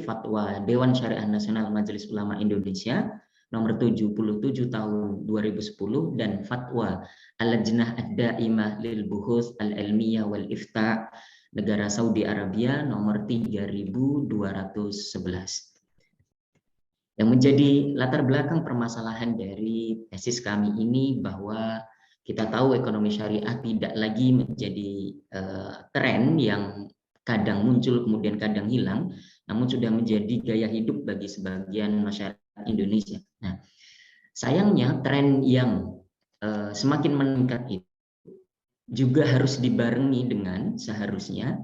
Fatwa Dewan Syariah Nasional Majelis Ulama Indonesia nomor 77 tahun 2010 dan Fatwa Al-Lajnah Ad-Daimah lil Buhuts Al-Ilmiyah wal Ifta' negara Saudi Arabia nomor 3211. Yang menjadi latar belakang permasalahan dari tesis kami ini bahwa kita tahu ekonomi syariah tidak lagi menjadi tren yang kadang muncul kemudian kadang hilang, namun sudah menjadi gaya hidup bagi sebagian masyarakat Indonesia. Nah, sayangnya tren yang semakin meningkat itu juga harus dibarengi dengan seharusnya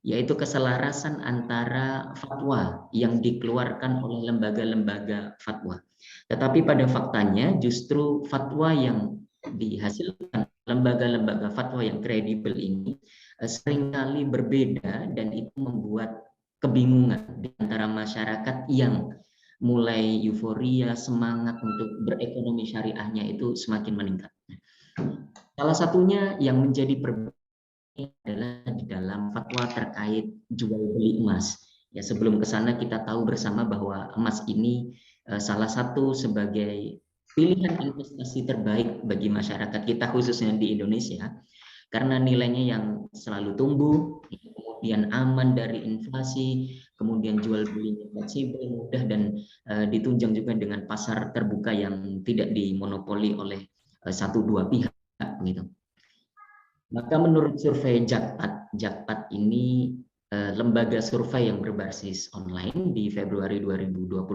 yaitu keselarasan antara fatwa yang dikeluarkan oleh lembaga-lembaga fatwa. Tetapi pada faktanya justru fatwa yang dihasilkan lembaga-lembaga fatwa yang kredibel ini seringkali berbeda dan itu membuat kebingungan di antara masyarakat yang mulai euforia, semangat untuk berekonomi syariahnya itu semakin meningkat. Salah satunya yang menjadi perbedaan adalah di dalam fatwa terkait jual beli emas. Ya, sebelum ke sana kita tahu bersama bahwa emas ini salah satu sebagai pilihan investasi terbaik bagi masyarakat kita khususnya di Indonesia karena nilainya yang selalu tumbuh, kemudian aman dari inflasi, kemudian jual belinya fleksibel, mudah dan ditunjang juga dengan pasar terbuka yang tidak dimonopoli oleh satu dua pihak gitu. Maka menurut survei Jakpat ini lembaga survei yang berbasis online di Februari 2021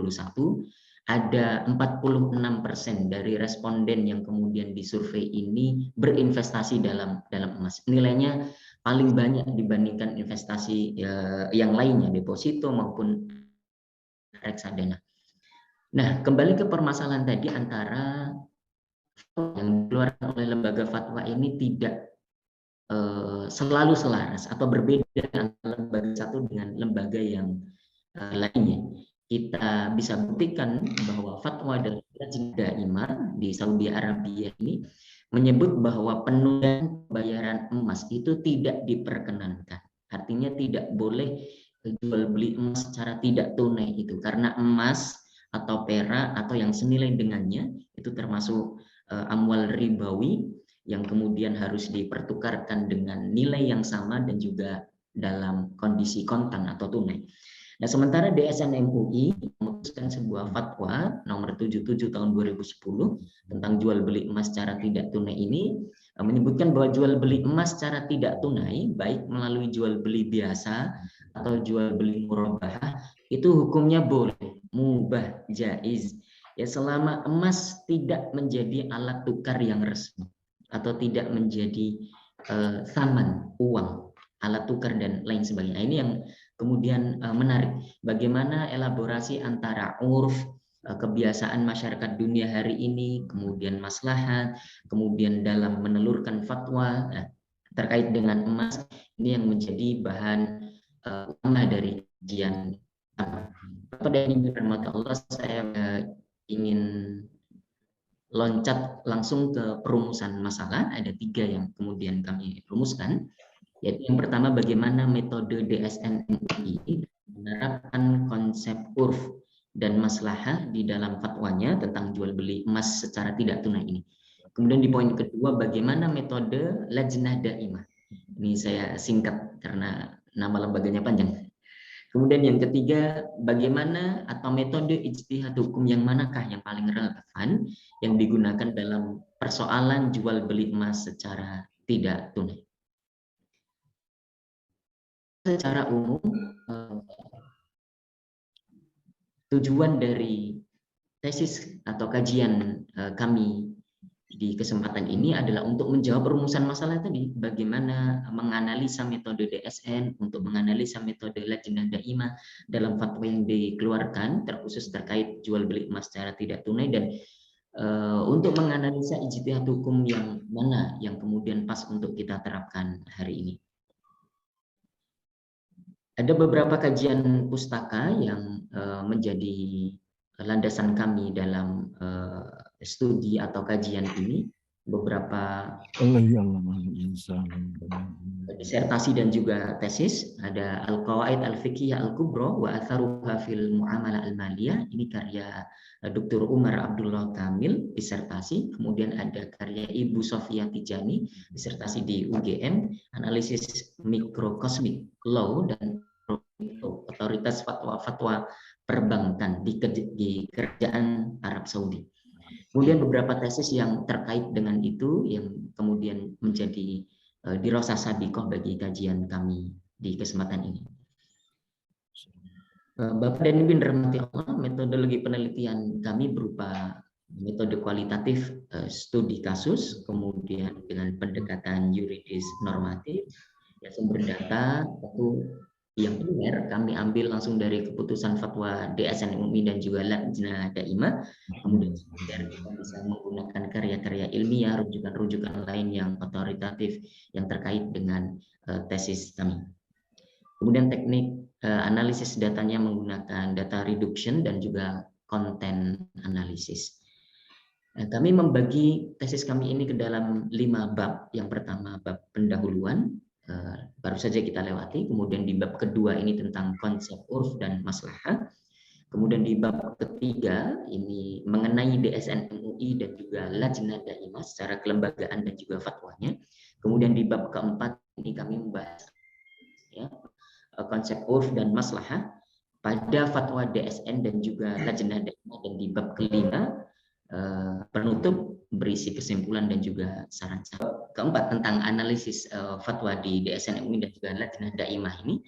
ada 46% dari responden yang kemudian disurvei ini berinvestasi dalam emas. Nilainya paling banyak dibandingkan investasi yang lainnya, deposito maupun reksadana. Nah, kembali ke permasalahan tadi antara yang dikeluarkan oleh lembaga fatwa ini tidak selalu selaras atau berbeda antara lembaga satu dengan lembaga yang lainnya. Kita bisa buktikan bahwa fatwa dari Lajnah Daimah di Saudi Arabia ini menyebut bahwa penundaan pembayaran emas itu tidak diperkenankan. Artinya tidak boleh jual beli emas secara tidak tunai itu karena emas atau perak atau yang senilai dengannya itu termasuk amwal ribawi yang kemudian harus dipertukarkan dengan nilai yang sama dan juga dalam kondisi kontan atau tunai. Nah, sementara DSN MUI memutuskan sebuah fatwa nomor 77 tahun 2010 tentang jual beli emas secara tidak tunai ini menyebutkan bahwa jual beli emas secara tidak tunai baik melalui jual beli biasa atau jual beli murabahah itu hukumnya boleh, mubah, jaiz. Ya selama emas tidak menjadi alat tukar yang resmi atau tidak menjadi saman, uang, alat tukar dan lain sebagainya. Ini yang kemudian menarik. Bagaimana elaborasi antara urf, kebiasaan masyarakat dunia hari ini, kemudian maslahat, kemudian dalam menelurkan fatwa terkait dengan emas, ini yang menjadi bahan utama dari kajian. Pada ini Allah saya ingin loncat langsung ke perumusan masalah. Ada 3 yang kemudian kami rumuskan, yaitu yang pertama bagaimana metode DSN MUI menerapkan konsep urf dan maslahah di dalam fatwanya tentang jual beli emas secara tidak tunai ini. Kemudian di poin kedua bagaimana metode Lajnah Daimah. Ini saya singkat karena nama lembaganya panjang. Kemudian yang ketiga, bagaimana atau metode ijtihad hukum yang manakah yang paling relevan yang digunakan dalam persoalan jual beli emas secara tidak tunai. Secara umum, tujuan dari tesis atau kajian kami di kesempatan ini adalah untuk menjawab rumusan masalah tadi, bagaimana menganalisa metode DSN untuk menganalisa metode Lajnah Daimah dalam fatwa yang dikeluarkan terkhusus terkait jual beli emas secara tidak tunai dan untuk menganalisa ijtihad hukum yang mana yang kemudian pas untuk kita terapkan hari ini. Ada beberapa kajian pustaka yang menjadi landasan kami dalam studi atau kajian ini. beberapa Allah ya Allah insan. disertasi dan juga tesis. Ada Al-Qawaid Al-Fiqhiyah Al-Kubra wa Atharuha fil Muamalah Al-Maliyah. Ini karya Dr. Umar Abdullah Kamil, disertasi. Kemudian ada karya Ibu Sofia Tijani, disertasi di UGM, analisis mikrokosmik law dan otoritas fatwa-fatwa perbankan di kerajaan Arab Saudi. Kemudian beberapa tesis yang terkait dengan itu yang kemudian menjadi dirasa sabiqah bagi kajian kami di kesempatan ini. Bapak dan Ibu dirahmati Allah, metodologi penelitian kami berupa metode kualitatif studi kasus, kemudian dengan pendekatan yuridis normatif, ya, sumber data tentu yang primer kami ambil langsung dari keputusan fatwa DSN MUI dan juga Lajnah Daimah. Kemudian kita bisa menggunakan karya-karya ilmiah, rujukan-rujukan lain yang otoritatif yang terkait dengan tesis kami. Kemudian teknik analisis datanya menggunakan data reduction dan juga content analisis. Kami membagi tesis kami ini ke dalam 5 bab. Yang pertama bab pendahuluan, baru saja kita lewati. Kemudian di bab kedua ini tentang konsep urf dan maslahah. Kemudian di bab ketiga ini mengenai DSN MUI dan juga Lajnah Daimah secara kelembagaan dan juga fatwanya. Kemudian di bab keempat ini kami membahas ya, konsep urf dan maslahah pada fatwa DSN dan juga Lajnah Daimah. Dan di bab kelima penutup berisi kesimpulan dan juga saran-saran. Keempat tentang analisis fatwa di DSN MUI dan juga Lajnah Daimah ini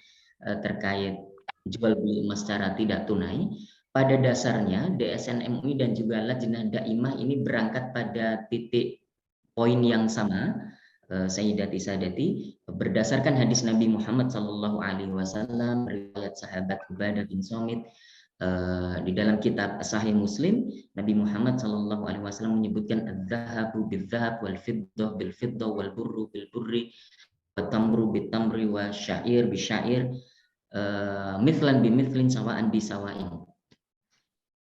terkait jual beli emas secara tidak tunai. Pada dasarnya DSN MUI dan juga Lajnah Daimah ini berangkat pada titik poin yang sama, Sayyidati Sadati, berdasarkan hadis Nabi Muhammad SAW, riwayat sahabat Ubadah bin Somit. Di dalam kitab Sahih Muslim, Nabi Muhammad SAW menyebutkan adz-dzahabu bil-dzahab wal fiddah bil fiddah wal burru bil burri wa tamru bit tamri wa syair bi syair mithlan bi mithlin sawaan bi sawain.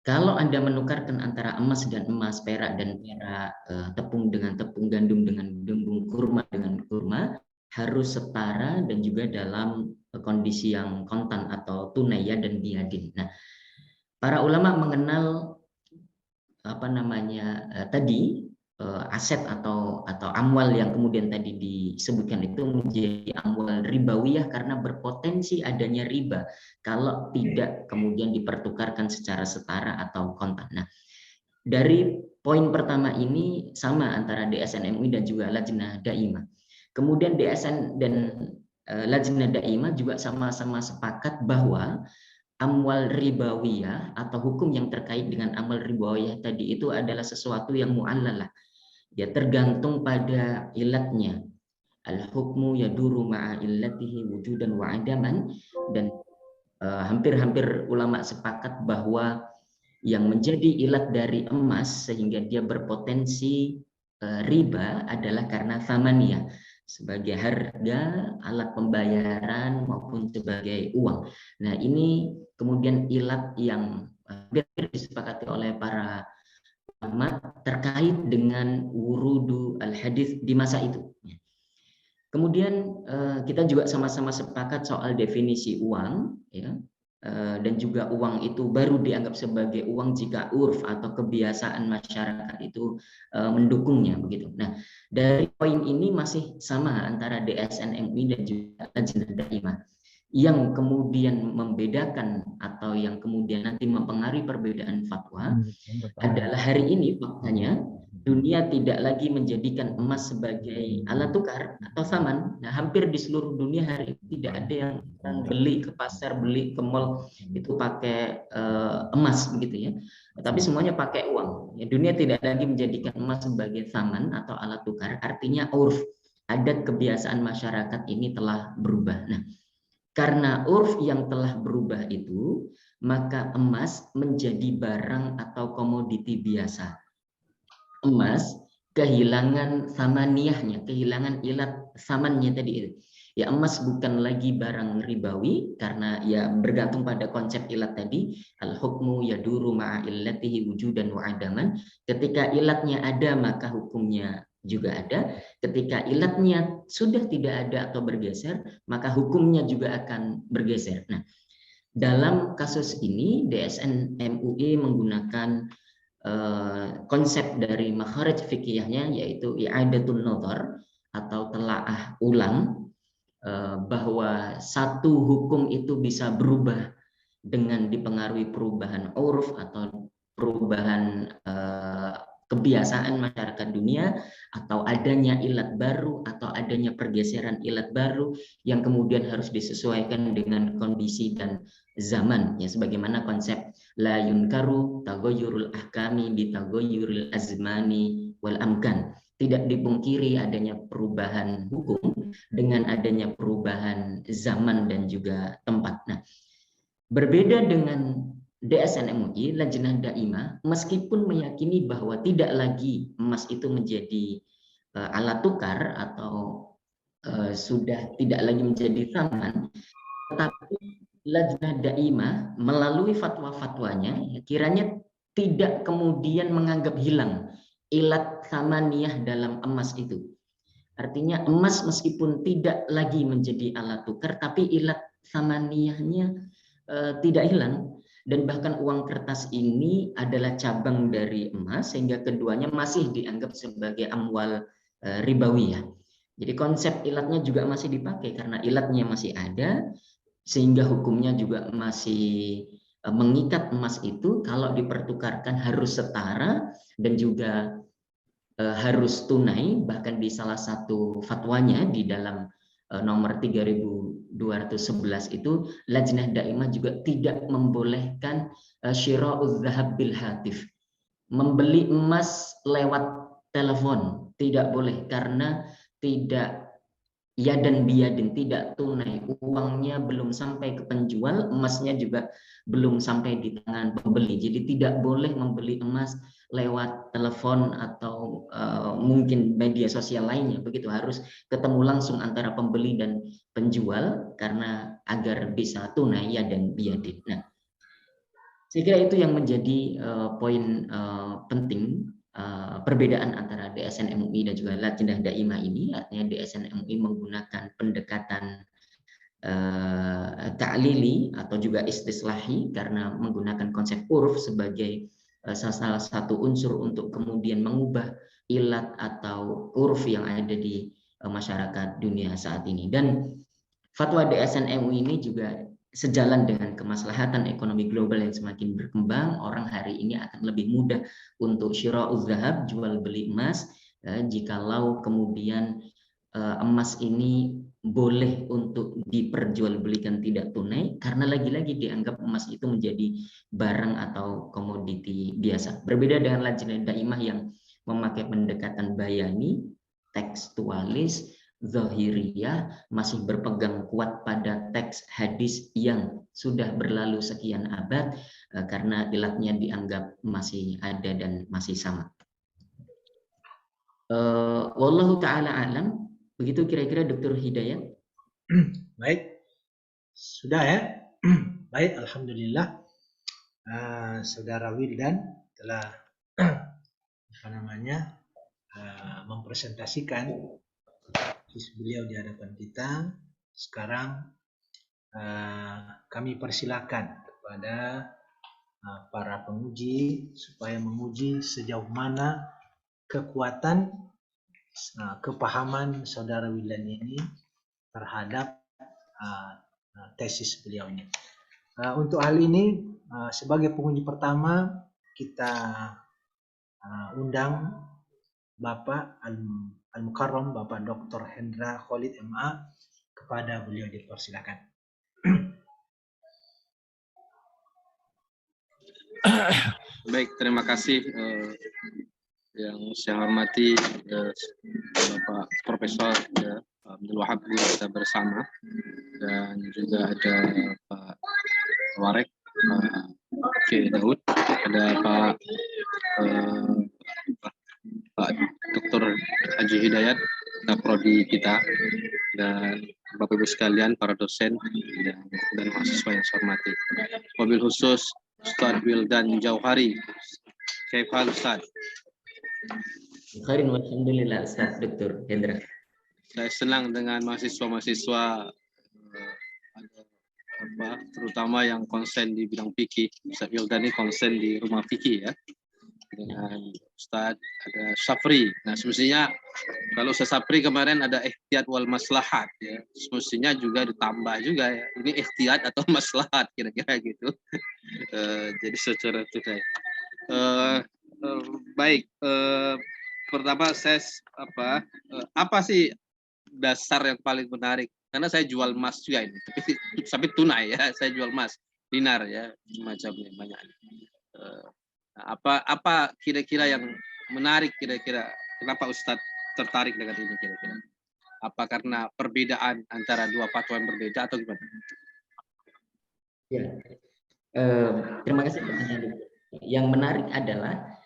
Kalau Anda menukarkan antara emas dan emas, perak dan perak, tepung dengan tepung, gandum dengan gandum, kurma dengan kurma, harus setara dan juga dalam kondisi yang kontan atau tunai ya dan biadin. Nah, para ulama mengenal tadi aset atau amwal yang kemudian tadi disebutkan itu menjadi amwal ribawiyah karena berpotensi adanya riba kalau tidak kemudian dipertukarkan secara setara atau kontan. Nah, dari poin pertama ini sama antara DSN MUI dan juga Lajnah Daimah. Kemudian DSN dan Lajnah Daimah juga sama-sama sepakat bahwa amwal ribawiyah atau hukum yang terkait dengan amwal ribawiyah tadi itu adalah sesuatu yang mu'allalah. Ya, tergantung pada ilatnya. Al-hukmu yaduru ma'a illatihi wujudan wa adaman. Dan hampir-hampir ulama sepakat bahwa yang menjadi ilat dari emas sehingga dia berpotensi riba adalah karena thamaniyah, sebagai harga alat pembayaran maupun sebagai uang. Nah, ini kemudian ilat yang disepakati oleh para ulama terkait dengan wurudu al-hadis di masa itu. Kemudian kita juga sama-sama sepakat soal definisi uang, ya, dan juga uang itu baru dianggap sebagai uang jika urf atau kebiasaan masyarakat itu mendukungnya, begitu. Nah, dari poin ini masih sama antara DSN MUI dan juga Lajnah Daimah. Yang kemudian membedakan atau yang kemudian nanti mempengaruhi perbedaan fatwa adalah hari ini faktanya dunia tidak lagi menjadikan emas sebagai alat tukar atau saman. Nah, hampir di seluruh dunia hari ini tidak ada yang beli ke pasar, beli ke mall itu pakai emas begitu ya. Tapi semuanya pakai uang. Ya, dunia tidak lagi menjadikan emas sebagai saman atau alat tukar. Artinya urf, adat kebiasaan masyarakat ini telah berubah. Nah, karena urf yang telah berubah itu, maka emas menjadi barang atau komoditi biasa. Emas kehilangan samaniyahnya, kehilangan ilat samannya tadi itu. Ya, emas bukan lagi barang ribawi karena ya bergantung pada konsep ilat tadi, al-hukmu yaduru ma'a illatihi wujudan wa adaman. Ketika ilatnya ada maka hukumnya juga ada. Ketika ilatnya sudah tidak ada atau bergeser, maka hukumnya juga akan bergeser. Nah, dalam kasus ini DSN MUI menggunakan konsep dari makharij fikihnya, yaitu i'adatul nazar atau telaah ulang, bahwa satu hukum itu bisa berubah dengan dipengaruhi perubahan uruf atau perubahan kebiasaan masyarakat dunia, atau adanya ilat baru atau adanya pergeseran ilat baru yang kemudian harus disesuaikan dengan kondisi dan zaman, ya, sebagaimana konsep la yunkaru taghayyurul ahkami bi taghayyuril azmani wal amkan. Tidak dipungkiri adanya perubahan hukum dengan adanya perubahan zaman dan juga tempat. Nah, berbeda dengan DSN MUI, Lajnah Daimah, meskipun meyakini bahwa tidak lagi emas itu menjadi alat tukar atau sudah tidak lagi menjadi thaman, tetapi Lajnah Daimah melalui fatwa-fatwanya kiranya tidak kemudian menganggap hilang ilat thamaniyah dalam emas itu. Artinya emas meskipun tidak lagi menjadi alat tukar, tapi ilat thamaniyahnya tidak hilang, dan bahkan uang kertas ini adalah cabang dari emas sehingga keduanya masih dianggap sebagai amwal ribawiyah. Jadi konsep ilatnya juga masih dipakai karena ilatnya masih ada, sehingga hukumnya juga masih mengikat emas itu kalau dipertukarkan harus setara dan juga harus tunai. Bahkan di salah satu fatwanya di dalam nomor 3211 itu, Lajnah Daimah juga tidak membolehkan syira'uz zahab bil hatif, membeli emas lewat telepon, tidak boleh, karena tidak yadan biyadin, tidak tunai, uangnya belum sampai ke penjual, emasnya juga belum sampai di tangan pembeli. Jadi tidak boleh membeli emas lewat telepon atau mungkin media sosial lainnya, begitu, harus ketemu langsung antara pembeli dan penjual karena agar bisa tunai yadan biyadin. Nah, saya kira itu yang menjadi poin penting perbedaan antara DSN MUI dan juga Lajnah Daimah ini. Artinya DSN MUI menggunakan pendekatan ta'lili atau juga istislahi karena menggunakan konsep uruf sebagai salah satu unsur untuk kemudian mengubah ilat atau uruf yang ada di masyarakat dunia saat ini. Dan fatwa DSN MUI ini juga sejalan dengan kemaslahatan ekonomi global yang semakin berkembang. Orang hari ini akan lebih mudah untuk syira'uz zahab, jual beli emas, jikalau kemudian emas ini boleh untuk diperjualbelikan tidak tunai, karena lagi-lagi dianggap emas itu menjadi barang atau komoditi biasa. Berbeda dengan Lajnah Daimah yang memakai pendekatan bayani, tekstualis, zahiriyah, masih berpegang kuat pada teks hadis yang sudah berlalu sekian abad karena ilatnya dianggap masih ada dan masih sama. Wallahu ta'ala alam. Begitu kira-kira Dr. Hidayat. Baik, sudah ya. Baik, alhamdulillah. Saudara Wildan telah mempresentasikan beliau di hadapan kita. Sekarang kami persilakan kepada para penguji supaya menguji sejauh mana kekuatan kepahaman saudara Wildan ini terhadap tesis beliau ini. Untuk hal ini sebagai penguji pertama kita undang Bapak Al-Mukarram, Bapak Dr. Hendra Khalid MA, kepada beliau dipersilakan. Baik, terima kasih yang saya hormati Bapak Profesor Abdul Wahab kita bersama, dan juga ada Pak Warek, Pak K. Daud, ada Pak Dr. Haji Hidayat, prodi kita, dan Bapak Ibu sekalian, para dosen dan mahasiswa yang saya hormati. Wabil khusus Ustadz Wildan Jauhari, Syekh Ustadz. Khairin walhamdulillah Ustaz Dr. Hendra. Saya senang dengan mahasiswa-mahasiswa ada terutama yang konsen di bidang fikih. Ustaz Wildan ini konsen di rumah fikih ya. Dengan Ustaz ada Syafri. Nah, semestinya kalau Ustaz Syafri kemarin ada ihtiyat wal maslahat ya. Semestinya juga ditambah juga ya. Ini ihtiyat atau maslahat kira-kira gitu. Jadi secara itu saya. Baik, pertama saya apa sih dasar yang paling menarik? Karena saya jual emas juga ini, tapi tunai ya, saya jual emas dinar ya, macamnya banyak. Apa kira-kira yang menarik kira-kira? Kenapa Ustadz tertarik dengan ini kira-kira? Apa karena perbedaan antara dua fatwa yang berbeda atau gimana? Ya, terima kasih pertanyaan. Yang menarik adalah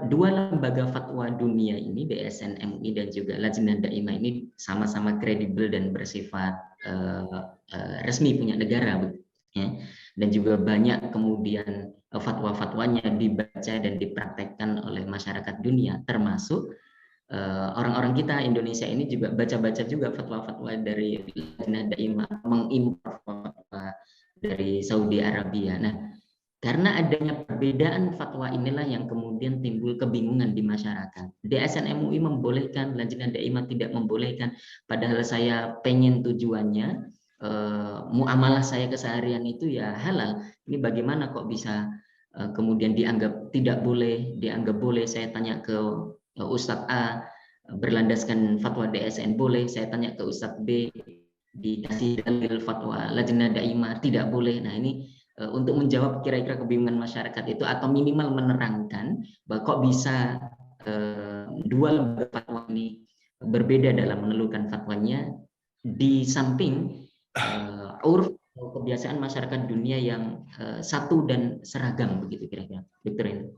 dua lembaga fatwa dunia ini, BSN MUI dan juga Lajnah Daimah ini sama-sama kredibel dan bersifat resmi punya negara, ya. Dan juga banyak kemudian fatwa-fatwanya dibaca dan dipraktekkan oleh masyarakat dunia, termasuk orang-orang kita Indonesia ini juga baca-baca juga fatwa-fatwa dari Lajnah Daimah, mengimpor fatwa dari Saudi Arabia. Nah, karena adanya perbedaan fatwa inilah yang kemudian timbul kebingungan di masyarakat. DSN MUI membolehkan, Lajnah Daimah tidak membolehkan. Padahal saya pengen tujuannya, muamalah saya keseharian itu ya halal. Ini bagaimana kok bisa kemudian dianggap tidak boleh, dianggap boleh. Saya tanya ke Ustadz A, berlandaskan fatwa DSN boleh. Saya tanya ke Ustadz B, dikasih dalil fatwa Lajnah Daimah tidak boleh. Nah, ini untuk menjawab kira-kira kebingungan masyarakat itu atau minimal menerangkan bahwa kok bisa dua lembaga fatwa ini berbeda dalam menentukan fatwanya, di samping uruf kebiasaan masyarakat dunia yang satu dan seragam begitu kira-kira, Dr. Hendra.